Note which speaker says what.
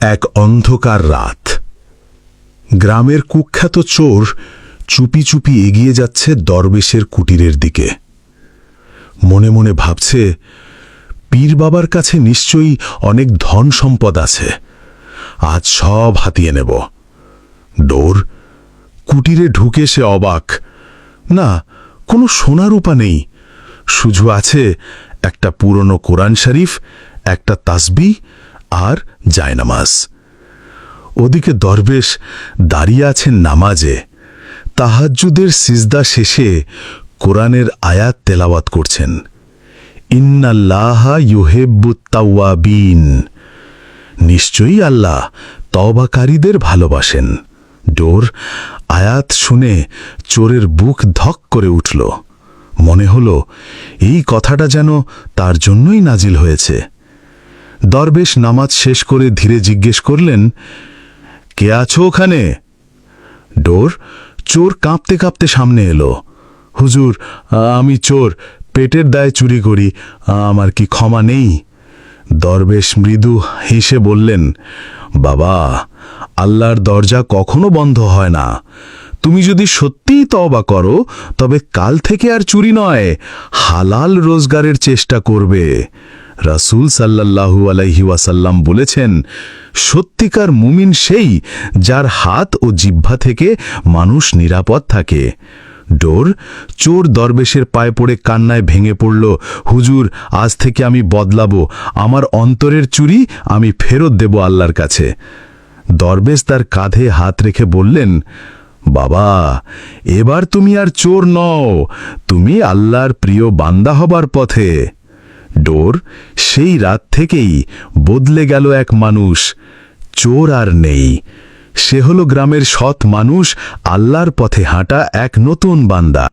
Speaker 1: এক অন্ধকার রাত। গ্রামের কুখ্যাত চোর চুপি চুপি এগিয়ে যাচ্ছে দরবেশের কুটিরের দিকে। মনে মনে ভাবছে, পীর বাবার কাছে নিশ্চয়ই অনেক ধন সম্পদ আছে, আজ সব হাতিয়ে নেব। ডোর কুটিরে ঢুকে সে অবাক, না কোনো সোনারূপা নেই, শুধু আছে একটা পুরনো কোরআন শরীফ, একটা তাসবিহ আর জায়নামাজ। ওদিকে দরবেশ দাঁড়িয়ে আছেন নামাজে, তাহাজ্জুদের সিজদা শেষে কোরআনের আয়াত তেলাওয়াত করছেন। ইন্নাল্লাহা ইউহিব্বুত তাওয়াবিন, নিশ্চয়ই আল্লাহ তওবাকারীদের ভালোবাসেন। ডোর আয়াত শুনে চোরের বুক ধক করে উঠল। মনে হলো এই কথাটা যেন তার জন্যই নাজিল হয়েছে। দরবেশ নামাজ শেষ করে ধীরে জিজ্ঞেস করলেন, কে আছো ওখানে? ডোর চোর কাঁপতে কাঁপতে সামনে এলো। হুজুর, আমি চোর, পেটের দায়ে চুরি করি, আমার কি ক্ষমা নেই? দরবেশ মৃদু হেসে বললেন, বাবা, আল্লাহর দরজা কখনো বন্ধ হয় না। তুমি যদি সত্যিই তওবা করো তবে কাল থেকে আর চুরি নয়, হালাল রোজগারের চেষ্টা করবে। রাসূল সাল্লাল্লাহু আলাইহি ওয়াসাল্লাম বলেছেন, সত্যিকার মুমিন সেই যার হাত ও জিহ্বা থেকে মানুষ নিরাপদ থাকে। ডোর চোর দরবেশের পায়ে পড়ে কান্নায় ভেঙে পড়ল, হুজুর, আজ থেকে আমি বদলাবো, আমার অন্তরের চুরি আমি ফেরত দেব আল্লাহর কাছে। দরবেশ তার কাঁধে হাত রেখে বললেন, বাবা, এবার তুমি আর চোর নও, তুমি আল্লাহর প্রিয় বান্দা হবার পথে। ডোর সেই রাত থেকেই বদলে গেল এক মানুষ। চোর আর নেই, সে হলো গ্রামের সৎ মানুষ, আল্লাহর পথে হাঁটা এক নতুন বান্দা।